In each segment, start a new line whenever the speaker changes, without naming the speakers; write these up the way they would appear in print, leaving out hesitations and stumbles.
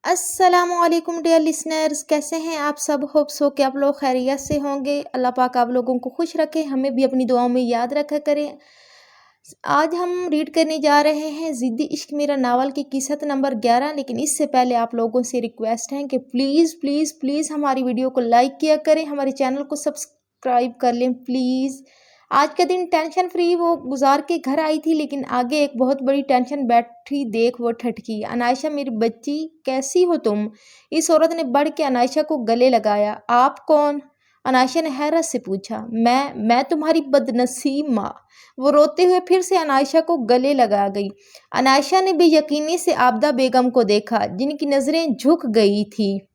अस्सलाम वालेकुम dear listeners, कैसे हैं आप सब। होप सो कि आप लोग खैरियत से होंगे। अल्लाह पाक आप लोगों को खुश रखे, हमें भी अपनी दुआओं में याद रखा करें। आज हम रीड करने जा रहे हैं ज़िद्दी इश्क मेरा नावल की किस्त नंबर 11। लेकिन इससे पहले आप लोगों से रिक्वेस्ट है कि प्लीज़ प्लीज़ प्लीज़ हमारी वीडियो को लाइक किया करें, हमारे चैनल को सब्सक्राइब कर लें प्लीज़। आज का दिन टेंशन फ्री वो गुजार के घर आई थी, लेकिन आगे एक बहुत बड़ी टेंशन बैठी देख वो ठटकी। अनायशा मेरी बच्ची, कैसी हो तुम? इस औरत ने बढ़ के अनायशा को गले लगाया। आप कौन? अनायशा ने हैरत से पूछा। मैं तुम्हारी बदनसीब माँ। वो रोते हुए फिर से अनायशा को गले लगा गई। अनायशा ने बेयकीनी से आबदा बेगम को देखा, जिनकी नज़रें झुक गई थी।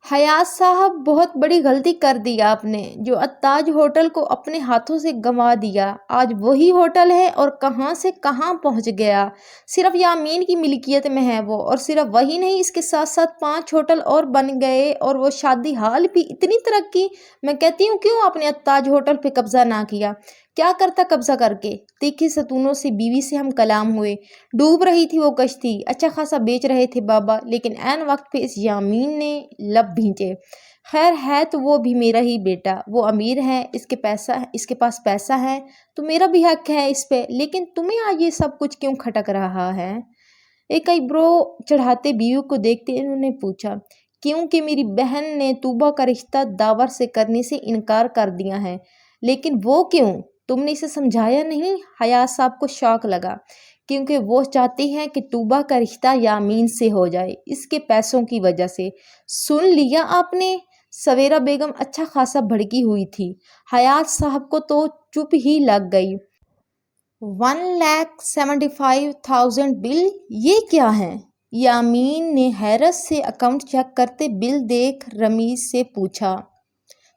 हयात साहब, बहुत बड़ी गलती कर दी आपने, जो अत्ताज होटल को अपने हाथों से गंवा दिया। आज वही होटल है और कहाँ से कहाँ पहुँच गया। सिर्फ यामीन की मिल्कियत में है वो, और सिर्फ वही नहीं, इसके साथ साथ 5 होटल और बन गए, और वो शादी हाल भी इतनी तरक्की। मैं कहती हूँ क्यों आपने अत्ताज होटल पे कब्जा ना किया? क्या करता कब्जा करके? तीखी सतूनों से बीवी से हम कलाम हुए। डूब रही थी वो कश्ती, अच्छा खासा बेच रहे थे बाबा, लेकिन ऐन वक्त पे इस यामीन ने लब भींचे। खैर है तो वो भी मेरा ही बेटा, वो अमीर है, इसके पास पैसा है, तो मेरा भी हक है इस पे। लेकिन तुम्हें आज ये सब कुछ क्यों खटक रहा है? एक आईब्रो चढ़ाते बीवी को देखते इन्होंने पूछा। क्योंकि मेरी बहन ने तूबा का रिश्ता दावर से करने से इनकार कर दिया है। लेकिन वो क्यों? तुमने इसे समझाया नहीं? हयात साहब को शौक लगा। क्योंकि वो चाहती हैं कि तूबा का रिश्ता यामीन से हो जाए, इसके पैसों की वजह से। सुन लिया आपने? सवेरा बेगम अच्छा खासा भड़की हुई थी। हयात साहब को तो चुप ही लग गई। 1,75,000 बिल, ये क्या है? यामीन ने हैरत से अकाउंट चेक करते बिल देख रमीज से पूछा।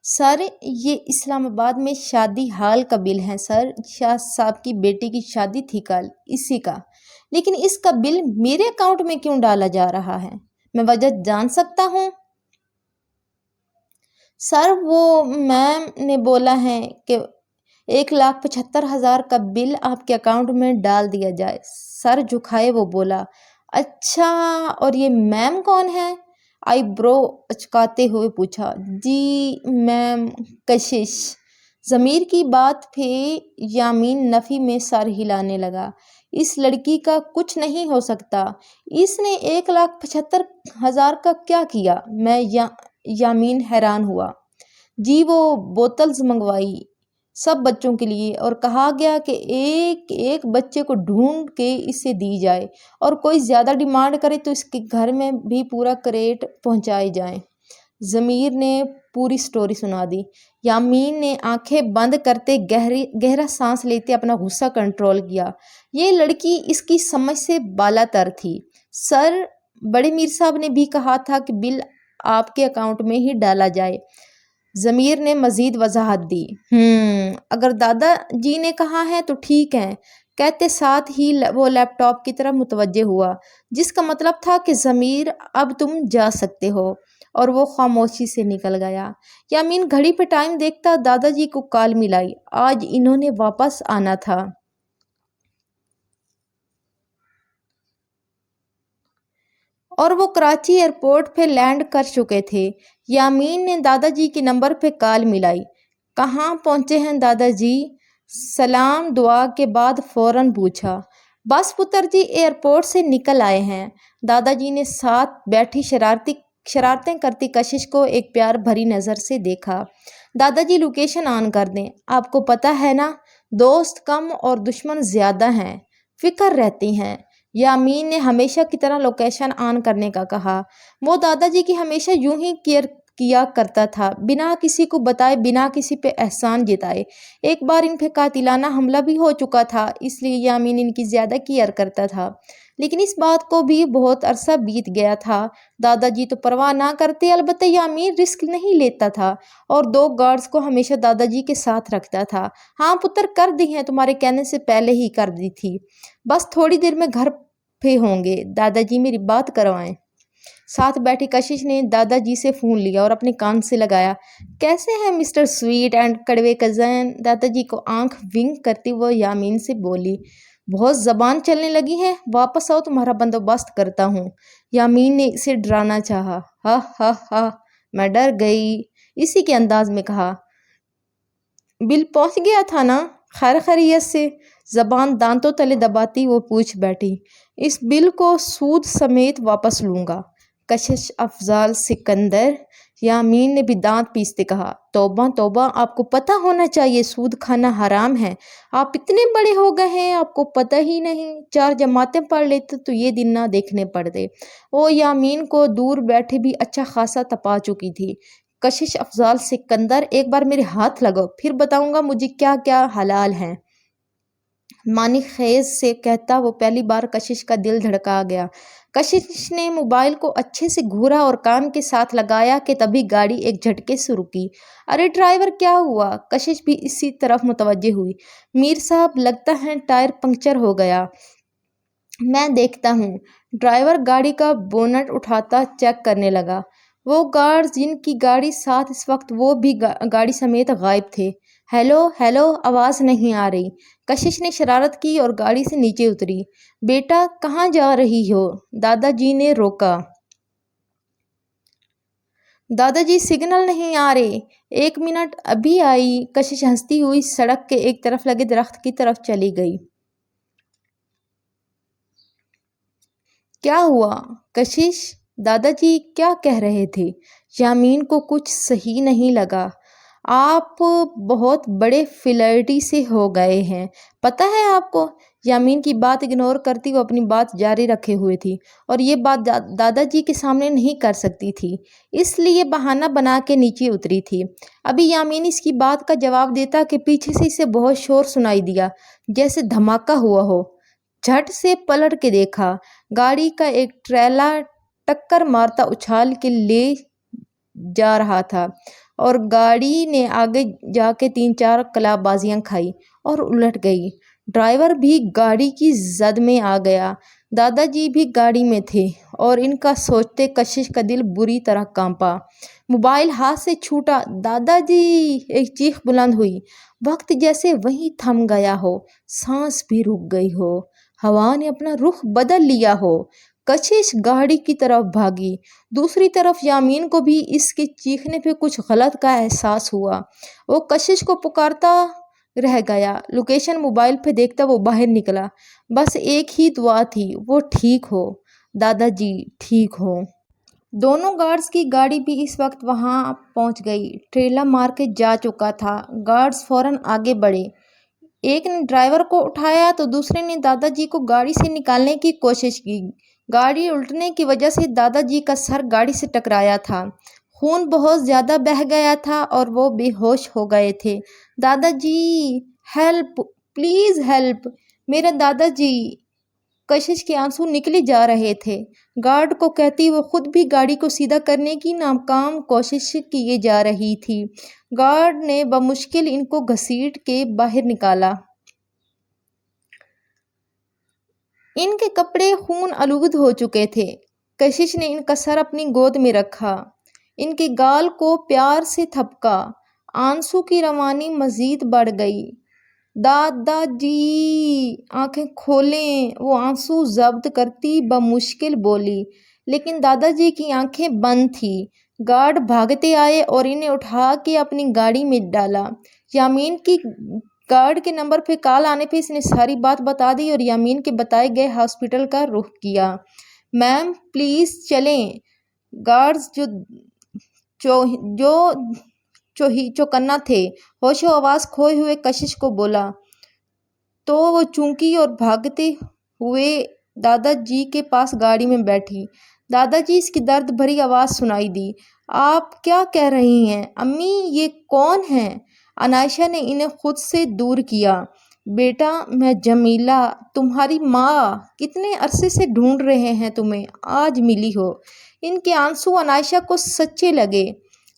सर, ये इस्लामाबाद में शादी हाल का बिल है सर। शाह साहब की बेटी की शादी थी कल, इसी का। लेकिन इसका बिल मेरे अकाउंट में क्यों डाला जा रहा है? मैं वजह जान सकता हूँ? सर, वो मैम ने बोला है कि 1,75,000 का बिल आपके अकाउंट में डाल दिया जाए। सर झुकाए वो बोला। अच्छा, और ये मैम कौन है? आईब्रो अचकाते हुए पूछा। जी मैम, कशिश। ज़मीर की बात पे यामीन नफ़ी में सर हिलाने लगा। इस लड़की का कुछ नहीं हो सकता। इसने 1,75,000 का क्या किया? यामीन हैरान हुआ। जी वो बोतल्स मंगवाई सब बच्चों के लिए, और कहा गया कि एक एक बच्चे को ढूंढ के इसे दी जाए, और कोई ज़्यादा डिमांड करे तो इसके घर में भी पूरा क्रेट पहुंचाए जाए। ज़मीर ने पूरी स्टोरी सुना दी। यामीन ने आंखें बंद करते गहरा सांस लेते अपना गुस्सा कंट्रोल किया। ये लड़की इसकी समझ से बालातर थी। सर, बड़े मीर साहब ने भी कहा था कि बिल आपके अकाउंट में ही डाला जाए। ज़मीर ने मज़ीद वजाहत दी। अगर दादाजी ने कहा है तो ठीक है, कहते साथ ही वो लैपटॉप की तरफ मुतवज्जे हुआ, जिसका मतलब था कि ज़मीर अब तुम जा सकते हो, और वो खामोशी से निकल गया। यामीन घड़ी पे टाइम देखता दादाजी को कॉल मिलाई। आज इन्होंने वापस आना था। और वो कराची एयरपोर्ट पे लैंड कर चुके थे। यामीन ने दादाजी के नंबर पे कॉल मिलाई। कहाँ पहुँचे हैं दादाजी? सलाम दुआ के बाद फ़ौरन पूछा। बस पुत्र जी, एयरपोर्ट से निकल आए हैं। दादाजी ने साथ बैठी शरारतें करती कशिश को एक प्यार भरी नज़र से देखा। दादाजी लोकेशन ऑन कर दें, आपको पता है ना, दोस्त कम और दुश्मन ज़्यादा हैं, फिक्र रहती हैं। यामीन ने हमेशा की तरह लोकेशन ऑन करने का कहा। वो दादाजी की हमेशा यूं ही केयर किया करता था, बिना किसी को बताए, बिना किसी पे एहसान जताए। एक बार इन पे कातिलाना हमला भी हो चुका था, इसलिए यामीन इनकी ज़्यादा केयर करता था। लेकिन इस बात को भी बहुत अरसा बीत गया था। दादाजी तो परवाह ना करते, अलबत्ता यामीन रिस्क नहीं लेता था, और 2 गार्ड्स को हमेशा दादाजी के साथ रखता था। हाँ पुत्र, कर दी हैं, तुम्हारे कहने से पहले ही कर दी थी। बस थोड़ी देर में घर पे होंगे। दादाजी मेरी बात करवाएं। साथ बैठी कशिश ने दादाजी से फ़ोन लिया और अपने कान से लगाया। कैसे हैं मिस्टर स्वीट एंड कड़वे कज़न? दादाजी को आंख विंक करती वो यामीन से बोली। بہت زبان چلنے لگی ہے، واپس آؤ تمہارا بندوبست کرتا ہوں۔ یامین نے اسے ڈرانا چاہا۔ ہا ہا ہا، میں ڈر گئی، اسی کے انداز میں کہا۔ بل پہنچ گیا تھا نا؟ خیر خیریت سے؟ زبان دانتوں تلے دباتی وہ پوچھ بیٹھی۔ اس بل کو سود سمیت واپس لوں گا۔ کشش افضال سکندر، یامین نے بھی دانت پیستے کہا۔ توبہ توبہ، آپ کو پتہ ہونا چاہیے سود کھانا حرام ہے۔ آپ اتنے بڑے ہو گئے ہیں، آپ کو پتہ ہی نہیں، 4 جماعتیں پڑھ لیتے تو یہ دن نہ دیکھنے پڑتے۔ وہ یامین کو دور بیٹھے بھی اچھا خاصا تپا چکی تھی۔ کشش افضال سکندر، ایک بار میرے ہاتھ لگاؤ، پھر بتاؤں گا مجھے کیا کیا حلال ہیں۔ معنی خیز سے کہتا وہ پہلی بار کشش کا دل دھڑکا گیا۔ کشش نے موبائل کو اچھے سے گھورا اور کان کے ساتھ لگایا کہ تبھی گاڑی ایک جھٹکے سے رکی۔ ارے ڈرائیور، کیا ہوا؟ کشش بھی اسی طرف متوجہ ہوئی۔ میر صاحب، لگتا ہے ٹائر پنکچر ہو گیا۔ میں دیکھتا ہوں۔ ڈرائیور گاڑی کا بونٹ اٹھاتا چیک کرنے لگا۔ وہ گارڈز جن کی گاڑی ساتھ اس وقت وہ بھی گاڑی سمیت غائب تھے۔ ہیلو ہیلو، آواز نہیں آ رہی۔ کشش نے شرارت کی اور گاڑی سے نیچے اتری۔ بیٹا کہاں جا رہی ہو؟ دادا جی نے روکا۔ دادا جی سگنل نہیں آ رہے۔ 1 منٹ، ابھی آئی۔ کشش ہنستی ہوئی سڑک کے ایک طرف لگے درخت کی طرف چلی گئی۔ کیا ہوا کشش؟ دادا جی کیا کہہ رہے تھے؟ یامین کو کچھ صحیح نہیں لگا۔ آپ بہت بڑے فلرٹی سے ہو گئے ہیں، پتہ ہے آپ کو؟ یامین کی بات اگنور کرتی وہ اپنی بات جاری رکھے ہوئے تھی اور یہ بات دادا جی کے سامنے نہیں کر سکتی تھی، اس لیے بہانہ بنا کے نیچے اتری تھی۔ ابھی یامین اس کی بات کا جواب دیتا کہ پیچھے سے اسے بہت شور سنائی دیا، جیسے دھماکہ ہوا ہو۔ جھٹ سے پلٹ کے دیکھا، گاڑی کا ایک ٹریلا ٹکر مارتا اچھال کے لے جا رہا تھا اور گاڑی نے آگے جا کے 3-4 کلاب بازیاں کھائی اور الٹ گئی۔ ڈرائیور بھی گاڑی کی زد میں آ گیا۔ دادا جی بھی گاڑی میں تھے اور ان کا سوچتے کشش کا دل بری طرح کانپا۔ موبائل ہاتھ سے چھوٹا۔ دادا جی، ایک چیخ بلند ہوئی۔ وقت جیسے وہیں تھم گیا ہو، سانس بھی رک گئی ہو، ہوا نے اپنا رخ بدل لیا ہو۔ کشش گاڑی کی طرف بھاگی۔ دوسری طرف یامین کو بھی اس کے چیخنے پہ کچھ غلط کا احساس ہوا۔ وہ کشش کو پکارتا رہ گیا۔ لوکیشن موبائل پہ دیکھتا وہ باہر نکلا۔ بس ایک ہی دعا تھی، وہ ٹھیک ہو، دادا جی ٹھیک ہو۔ دونوں گارڈز کی گاڑی بھی اس وقت وہاں پہنچ گئی۔ ٹریلا مار کے جا چکا تھا۔ گارڈز فوراً آگے بڑھے۔ ایک نے ڈرائیور کو اٹھایا تو دوسرے نے دادا جی کو گاڑی سے نکالنے کی کوشش کی۔ گاڑی الٹنے کی وجہ سے دادا جی کا سر گاڑی سے ٹکرایا تھا۔ خون بہت زیادہ بہہ گیا تھا اور وہ بے ہوش ہو گئے تھے۔ دادا جی، ہیلپ، پلیز ہیلپ، میرا دادا جی۔ کشش کے آنسو نکلے جا رہے تھے۔ گارڈ کو کہتی وہ خود بھی گاڑی کو سیدھا کرنے کی ناکام کوشش کیے جا رہی تھی۔ گارڈ نے بمشکل ان کو گھسیٹ کے باہر نکالا۔ ان کے کپڑے خون آلود ہو چکے تھے۔ کشش نے ان کا سر اپنی گود میں رکھا، ان کے گال کو پیار سے تھپکا۔ آنسو کی روانی مزید بڑھ گئی۔ دادا جی، آنکھیں کھولیں، وہ آنسو ضبط کرتی بمشکل بولی، لیکن دادا جی کی آنکھیں بند تھیں۔ گارڈ بھاگتے آئے اور انہیں اٹھا کے اپنی گاڑی میں ڈالا۔ یامین کی گارڈ کے نمبر پہ کال آنے پہ اس نے ساری بات بتا دی اور یامین کے بتائے گئے ہاسپٹل کا رخ کیا۔ میم پلیز چلیں۔ گارڈز جو چوکنا تھے، ہوش و آواز کھوئے ہوئے کشش کو بولا تو وہ چونکی اور بھاگتے ہوئے دادا جی کے پاس گاڑی میں بیٹھی۔ دادا جی، اس کی درد بھری آواز سنائی دی۔ آپ کیا کہہ رہی ہیں؟ امی، یہ کون ہیں؟ عنائشہ نے انہیں خود سے دور کیا۔ بیٹا، میں جمیلہ، تمہاری ماں، کتنے عرصے سے ڈھونڈ رہے ہیں تمہیں، آج ملی ہو۔ ان کے آنسو عنائشہ کو سچے لگے،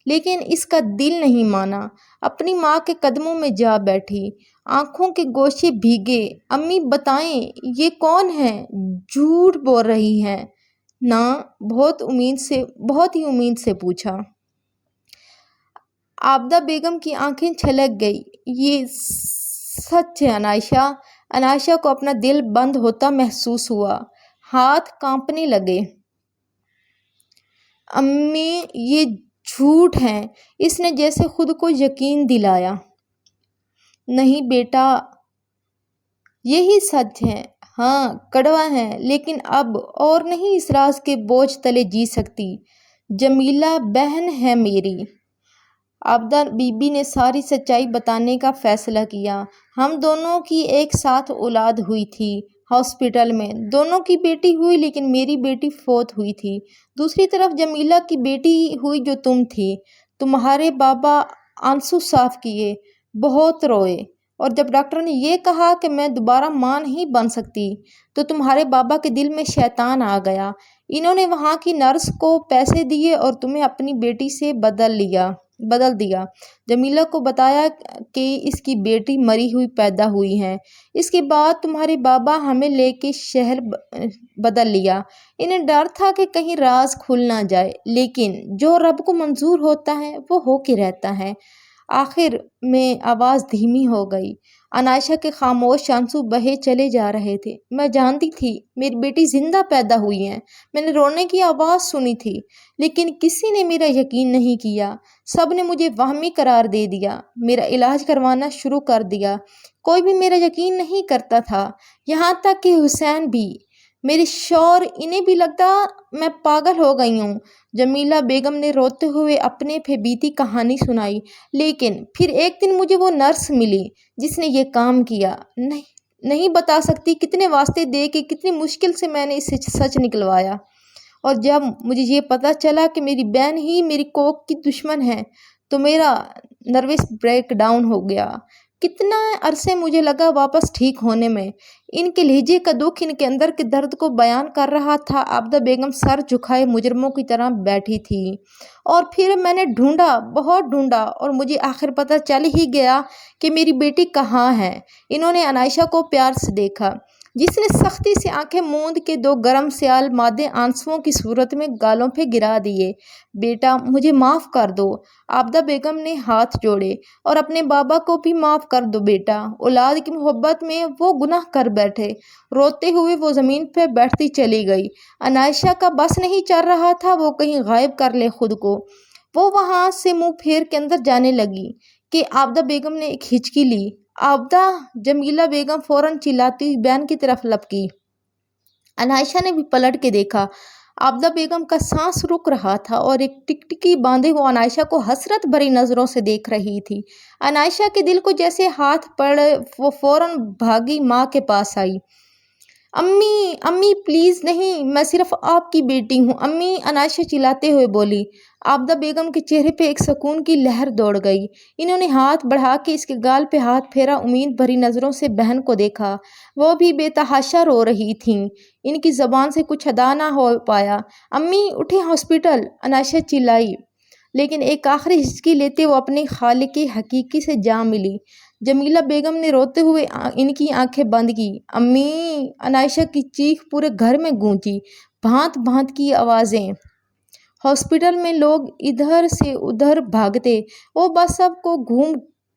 لیکن اس کا دل نہیں مانا۔ اپنی ماں کے قدموں میں جا بیٹھی، آنکھوں کے گوشے بھیگے۔ امی بتائیں، یہ کون ہیں؟ جھوٹ بول رہی ہیں نا؟ بہت ہی امید سے پوچھا۔ عابدہ بیگم کی آنکھیں چھلک گئی۔ یہ سچ ہے عنائشہ، अनायशा को अपना दिल बंद होता महसूस हुआ, हाथ कांपने लगे। अम्मी ये झूठ है, इसने जैसे खुद को यकीन दिलाया। नहीं बेटा, यही सच है। हाँ कड़वा है, लेकिन अब और नहीं इस राज के बोझ तले जी सकती। जमीला बहन है मेरी। आबदा बीबी ने सारी सच्चाई बताने का फैसला किया। हम दोनों की एक साथ औलाद हुई थी हॉस्पिटल में। दोनों की बेटी हुई, लेकिन मेरी बेटी फौत हुई थी। दूसरी तरफ जमीला की बेटी हुई जो तुम थी। तुम्हारे बाबा आंसू साफ किए, बहुत रोए, और जब डॉक्टर ने ये कहा कि मैं दोबारा माँ नहीं बन सकती, तो तुम्हारे बाबा के दिल में शैतान आ गया। इन्होंने वहाँ की नर्स को पैसे दिए और तुम्हें अपनी बेटी से बदल दिया। जमीला को बताया कि इसकी बेटी मरी हुई पैदा हुई है। इसके बाद तुम्हारे बाबा हमें लेके शहर बदल लिया। इन्हें डर था कि कहीं राज खुल ना जाए, लेकिन जो रब को मंजूर होता है वो हो के रहता है। आखिर में आवाज़ धीमी हो गई। अनायशा के खामोश आंसू बहे चले जा रहे थे। मैं जानती थी मेरी बेटी जिंदा पैदा हुई है। मैंने रोने की आवाज़ सुनी थी, लेकिन किसी ने मेरा यकीन नहीं किया। सब ने मुझे वहमी करार दे दिया, मेरा इलाज करवाना शुरू कर दिया। कोई भी मेरा यकीन नहीं करता था, यहाँ तक कि हुसैन भी, मेरे शौहर। इन्हें भी लगता मैं पागल हो गई हूँ। जमीला बेगम ने रोते हुए अपने पे बीती कहानी सुनाई। लेकिन फिर एक दिन मुझे वो नर्स मिली जिसने ये काम किया। नहीं बता सकती कितने वास्ते दे के, कितनी मुश्किल से मैंने इसे सच निकलवाया। और जब मुझे ये पता चला कि मेरी बहन ही मेरी कोख की दुश्मन है, तो मेरा नर्वस ब्रेक डाउन हो गया। कितना अरसे मुझे लगा वापस ठीक होने में। इनके लहजे का दुख इनके अंदर के दर्द को बयान कर रहा था। आबदा बेगम सर झुकाए मुजरमों की तरह बैठी थी। और फिर मैंने ढूंढा, बहुत ढूंढा, और मुझे आखिर पता चल ही गया कि मेरी बेटी कहाँ है। इन्होंने अनायशा को प्यार से देखा, जिसने सख्ती से आंखें मूंद के दो गर्म स्याल मादे आंसुओं की सूरत में गालों पे गिरा दिए। बेटा मुझे माफ़ कर दो। आबदा बेगम ने हाथ जोड़े। और अपने बाबा को भी माफ़ कर दो बेटा। औलाद की मोहब्बत में वो गुनाह कर बैठे। रोते हुए वो ज़मीन पे बैठती चली गई। अनायशा का बस नहीं चल रहा था वो कहीं गायब कर ले खुद को। वो वहाँ से मुंह फेर के अंदर जाने लगी कि आबदा बेगम ने एक हिचकी ली। आबदा! जमीला बेगम फौरन चिल्लाती हुई बहन की तरफ लपकी। अनायशा ने भी पलट के देखा। आबदा बेगम का सांस रुक रहा था और एक टिकटिकी बांधे वो अनायशा को हसरत भरी नज़रों से देख रही थी। अनायशा के दिल को जैसे हाथ पड़े, वो फौरन भागी माँ के पास आई। अम्मी अम्मी प्लीज़ नहीं, मैं सिर्फ आपकी बेटी हूँ अम्मी, अनायशा चिल्लाते हुए बोली। आबदा बेगम के चेहरे पे एक सुकून की लहर दौड़ गई। इन्होंने हाथ बढ़ा के इसके गाल पे हाथ फेरा, उम्मीद भरी नज़रों से बहन को देखा। वो भी बेतहाशा रो रही थीं। इनकी ज़बान से कुछ अदा ना हो पाया। अम्मी उठे हॉस्पिटल, अनायशा चिल्लाई, लेकिन एक आखिरी हिचकी लेते वो अपने खालिक हकीकी से जा मिली। जमीला बेगम ने रोते हुए इनकी आंखें बंद की। अम्मी! अनायशा की चीख पूरे घर में गूंजी। भांत भांत की आवाज़ें। हॉस्पिटल में लोग इधर से उधर भागते। वो बस सबको घूम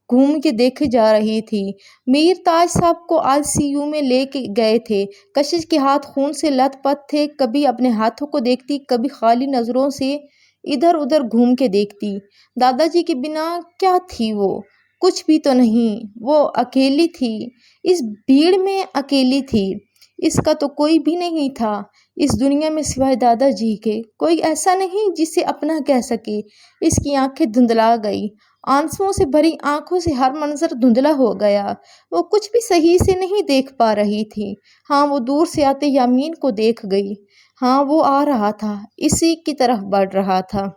घूम के देखे जा रही थी। मीर ताज साहब को आईसीयू में लेके गए थे। कशिश के हाथ खून से लथपथ थे। कभी अपने हाथों को देखती, कभी खाली नज़रों से इधर उधर घूम के देखती। दादाजी के बिना क्या थी वो? कुछ भी तो नहीं। वो अकेली थी, इस भीड़ में अकेली थी। इसका तो कोई भी नहीं था इस दुनिया में सिवाय दादाजी के। कोई ऐसा नहीं जिसे अपना कह सके। इसकी आंखें धुंधला गई। आंसुओं से भरी आंखों से हर मंजर धुंधला हो गया। वो कुछ भी सही से नहीं देख पा रही थी। हाँ, वो दूर से आते यामीन को देख गई। हाँ, वो आ रहा था, इसी की तरफ बढ़ रहा था।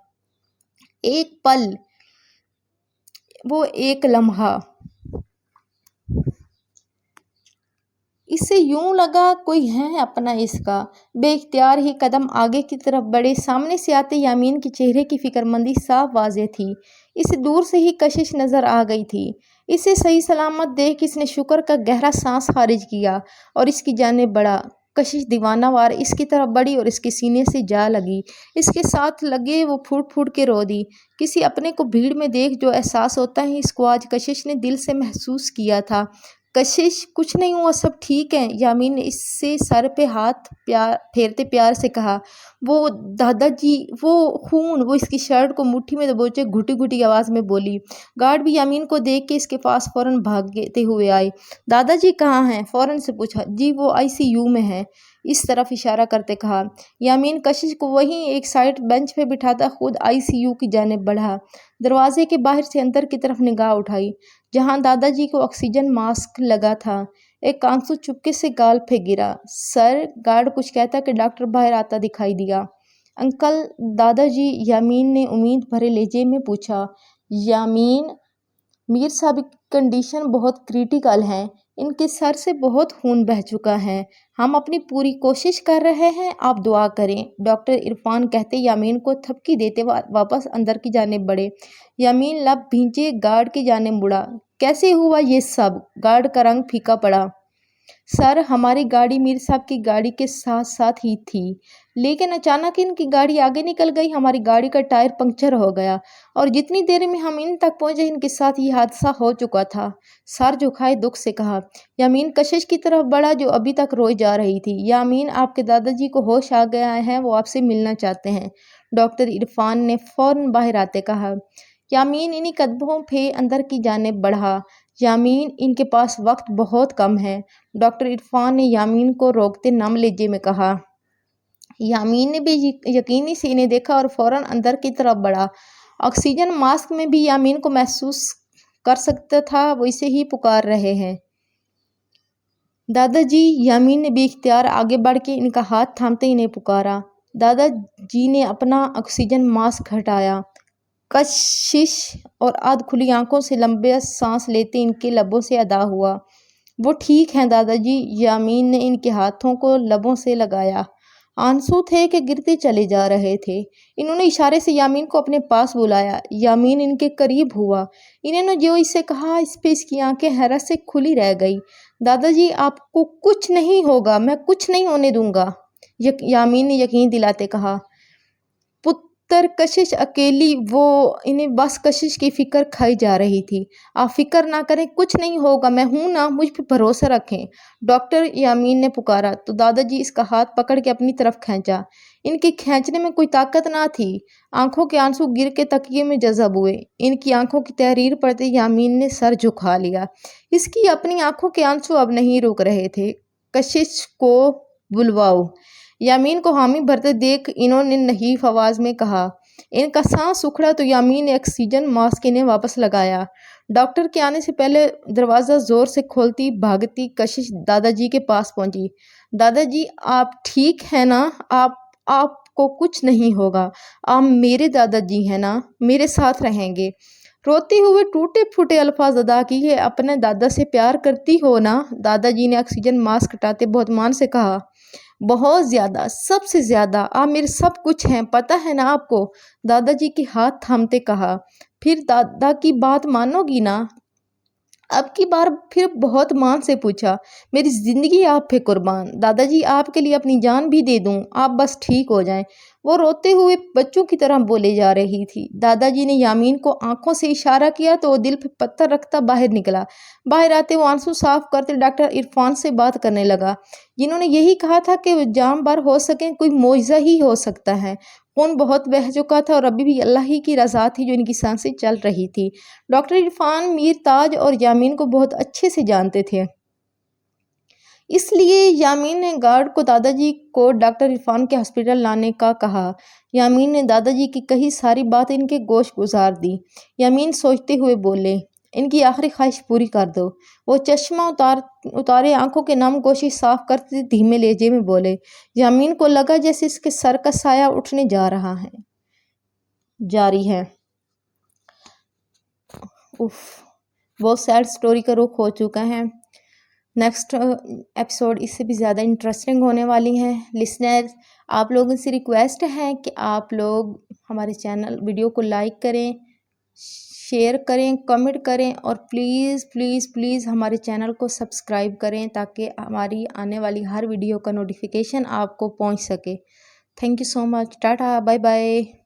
एक पल, वो एक लम्हा। इसे यूं लगा कोई है अपना इसका। बेइख्तियार ही कदम आगे की तरफ बढ़े। सामने से आते यामीन के चेहरे की फिक्रमंदी साफ वाज़ेह थी। इसे दूर से ही कशिश नज़र आ गई थी। इसे सही सलामत देख इसने शुक्र का गहरा सांस खारिज किया और इसकी जानिब बढ़ा। कशिश दीवानावार इसकी तरफ बढ़ी और इसके सीने से जा लगी। इसके साथ लगे वो फूट फूट के रो दी। किसी अपने को भीड़ में देख जो एहसास होता है, इसको आज कशिश ने दिल से महसूस किया था। कशिश कुछ नहीं हुआ, सब ठीक है, यामीन ने इससे सर पे हाथ फेरते प्यार से कहा। वो दादाजी, वो खून। वो इसकी शर्ट को मुट्ठी में दबोचे घुटी घुटी आवाज़ में बोली। गार्ड भी यामीन को देख के इसके पास फौरन भागते हुए आए। दादाजी कहाँ हैं? फौरन से पूछा। जी वो आईसीयू में है, इस तरफ इशारा करते कहा। यामीन कशिश को वहीं एक साइड बेंच पे बिठाता खुद आईसीयू की जानिब बढ़ा। दरवाजे के बाहर से अंदर की तरफ निगाह उठाई, जहां दादाजी को ऑक्सीजन मास्क लगा था। एक आंसू चुपके से गाल पे गिरा। सर, गार्ड कुछ कहता कि डॉक्टर बाहर आता दिखाई दिया। अंकल, दादाजी, यामीन ने उम्मीद भरे लहजे में पूछा। यामीन, मीर साहब की कंडीशन बहुत क्रिटिकल है, इनके सर से बहुत खून बह चुका है, हम अपनी पूरी कोशिश कर रहे हैं, आप दुआ करें, डॉक्टर इरफान कहते यामीन को थपकी देते वापस अंदर की जानिब बढ़े। यामीन लब भींचे गार्ड की जानिब मुड़ा। कैसे हुआ ये सब? गार्ड का रंग फीका पड़ा। सर, हमारी गाड़ी मीर साहब की गाड़ी के साथ साथ ही थी, लेकिन अचानक इनकी गाड़ी आगे निकल गई, हमारी गाड़ी का टायर पंक्चर हो गया और जितनी देर में हम इन तक पहुंचे इनके साथ ये हादसा हो चुका था। सर झुकाए दुख से कहा। यामीन कशिश की तरफ बढ़ा जो अभी तक रोई जा रही थी। यामीन, आपके दादाजी को होश आ गया है, वो आपसे मिलना चाहते हैं, डॉक्टर इरफान ने फौरन बाहर आते कहा। यामीन इन्हीं कदमों पे अंदर की जानिब बढ़ा। यामीन, इनके पास वक्त बहुत कम है, डॉक्टर इरफान ने यामीन को रोकते नम लहजे में कहा। यामीन ने भी यकीनी से इन्हें देखा और फौरन अंदर की तरफ बढ़ा। ऑक्सीजन मास्क में भी यामीन को महसूस कर सकता था वो इसे ही पुकार रहे हैं। दादाजी, यामीन ने बेइख्तियार आगे बढ़ के इनका हाथ थामते इन्हें पुकारा। दादाजी ने अपना ऑक्सीजन मास्क हटाया। कशिश और आध खुली आंखों से लंबे सांस लेते इनके लबों से अदा हुआ। वो ठीक हैं दादाजी। यामीन ने इनके हाथों को लबों से लगाया। आंसू थे कि गिरते चले जा रहे थे। इन्होंने इशारे से यामीन को अपने पास बुलाया। यामीन इनके करीब हुआ। इन्होंने जो इससे कहा इस पे इसकी आंखें हैरत से खुली रह गई। दादाजी, आपको कुछ नहीं होगा, मैं कुछ नहीं होने दूंगा, यामीन ने यकीन दिलाते कहा। पुत्र कशिश अकेली, वो इन्हें बस कशिश की फिक्र खाई जा रही थी। आप फिक्र ना करें, कुछ नहीं होगा, मैं हूं ना, मुझ पर भरोसा रखें, डॉक्टर, यामीन ने पुकारा तो दादाजी इसका हाथ पकड़ के अपनी तरफ खींचा। इनके खींचने में कोई ताकत ना थी। आंखों के आंसू गिर के तकिए में जज़ब हुए। इनकी आंखों की तहरीर पड़ते यामीन ने सर झुका लिया। इसकी अपनी आंखों के आंसू अब नहीं रुक रहे थे। कशिश को बुलवाओ, यामीन को हामी भरते देख इन्होंने नहीफ आवाज़ में कहा। इनका सांस उखड़ा तो यामीन ने ऑक्सीजन मास्क इन्हें वापस लगाया। डॉक्टर के आने से पहले दरवाज़ा ज़ोर से खोलती भागती कशिश दादाजी के पास पहुंची। दादाजी, आप ठीक हैं ना? आपको कुछ नहीं होगा, आप मेरे दादाजी हैं ना, मेरे साथ रहेंगे। रोते हुए टूटे फूटे अल्फाज अदा किए। अपने दादा से प्यार करती हो ना? दादाजी ने ऑक्सीजन मास्क हटाते बहुत मान से कहा। बहुत ज़्यादा, सबसे ज़्यादा, आप मेरे सब कुछ हैं, पता है ना आपको, दादाजी के हाथ थामते कहा। फिर दादा की बात मानोगी ना? अब की बार फिर बहुत मान से पूछा। मेरी ज़िंदगी आप पे कुर्बान, दादाजी, आपके लिए अपनी जान भी दे दूं, आप बस ठीक हो जाएं। वो रोते हुए बच्चों की तरह बोले जा रही थी। दादाजी ने यामीन को आंखों से इशारा किया तो वो दिल पे पत्थर रखता बाहर निकला। बाहर आते वो आंसू साफ करते डॉक्टर इरफान से बात करने लगा, जिन्होंने यही कहा था कि जान बार हो सके, कोई मौजज़ा ही हो सकता है। खून बहुत बह चुका था और अभी भी अल्लाह ही की रज़ा थी जो इनकी सांसें चल रही थी। डॉक्टर इरफान मीर ताज और यामीन को बहुत अच्छे से जानते थे, इसलिए यामीन ने गार्ड को दादाजी को डॉक्टर इरफान के हॉस्पिटल लाने का कहा। यामीन ने दादाजी की कही सारी बात इनके गोश गुजार दी। यामीन सोचते हुए बोले, इनकी आखिरी ख्वाहिश पूरी कर दो। वो चश्मा उतारे आंखों के नम गोशी साफ करते धीमे लहजे में बोले। यामीन को लगा जैसे इसके सर का साया उठने जारी है। उफ, बहुत सैड स्टोरी का रुख हो चुका है। नेक्स्ट एपिसोड इससे भी ज़्यादा इंटरेस्टिंग होने वाली हैं। लिसनर्स, आप लोगों से रिक्वेस्ट है कि आप लोग हमारे चैनल वीडियो को लाइक करें, शेयर करें, कमेंट करें और प्लीज़ प्लीज़ प्लीज़ हमारे चैनल को सब्सक्राइब करें ताकि हमारी आने वाली हर वीडियो का नोटिफिकेशन आपको पहुंच सके। Thank you so much. Tata, bye bye.